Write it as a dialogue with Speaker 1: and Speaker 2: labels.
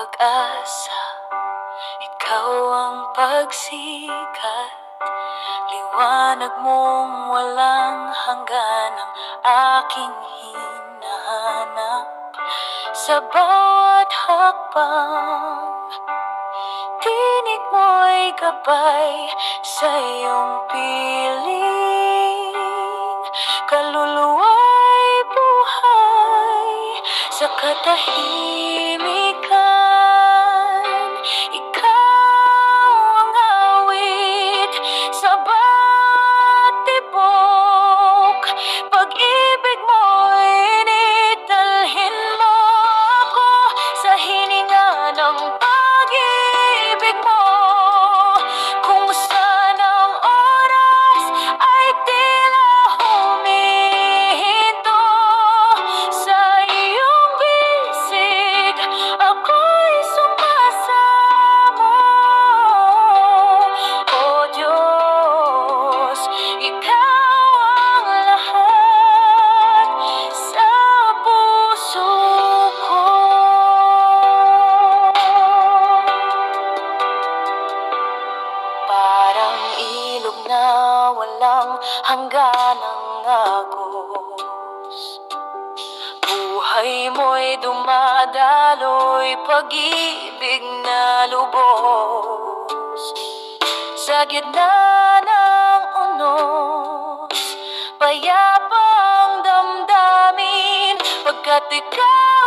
Speaker 1: pag-asa, ikaw ang pagsikat. Liwanag mong walang hanggan ang aking hinahanap. Sa bawat hakbang, tinig mo'y gabay sa iyong piling. Kaluluwa'y buhay sa katahimikan. Ikaw ang awit sa bawat tibok. Pag-ibig mo'y initalhin mo ako sa hininga ng pag-ibig mo. Kung saan ang oras ay tila humihinto sa iyong bisig, ako'y sumasamo. O Diyos, ikaw ang lahat sa puso ko. Parang ilog na walang hangganang agos, buhay mo'y dumadaloy, pag-ibig na lubos. Sa gitna ng unos, payapa ang damdamin, pagkat ikaw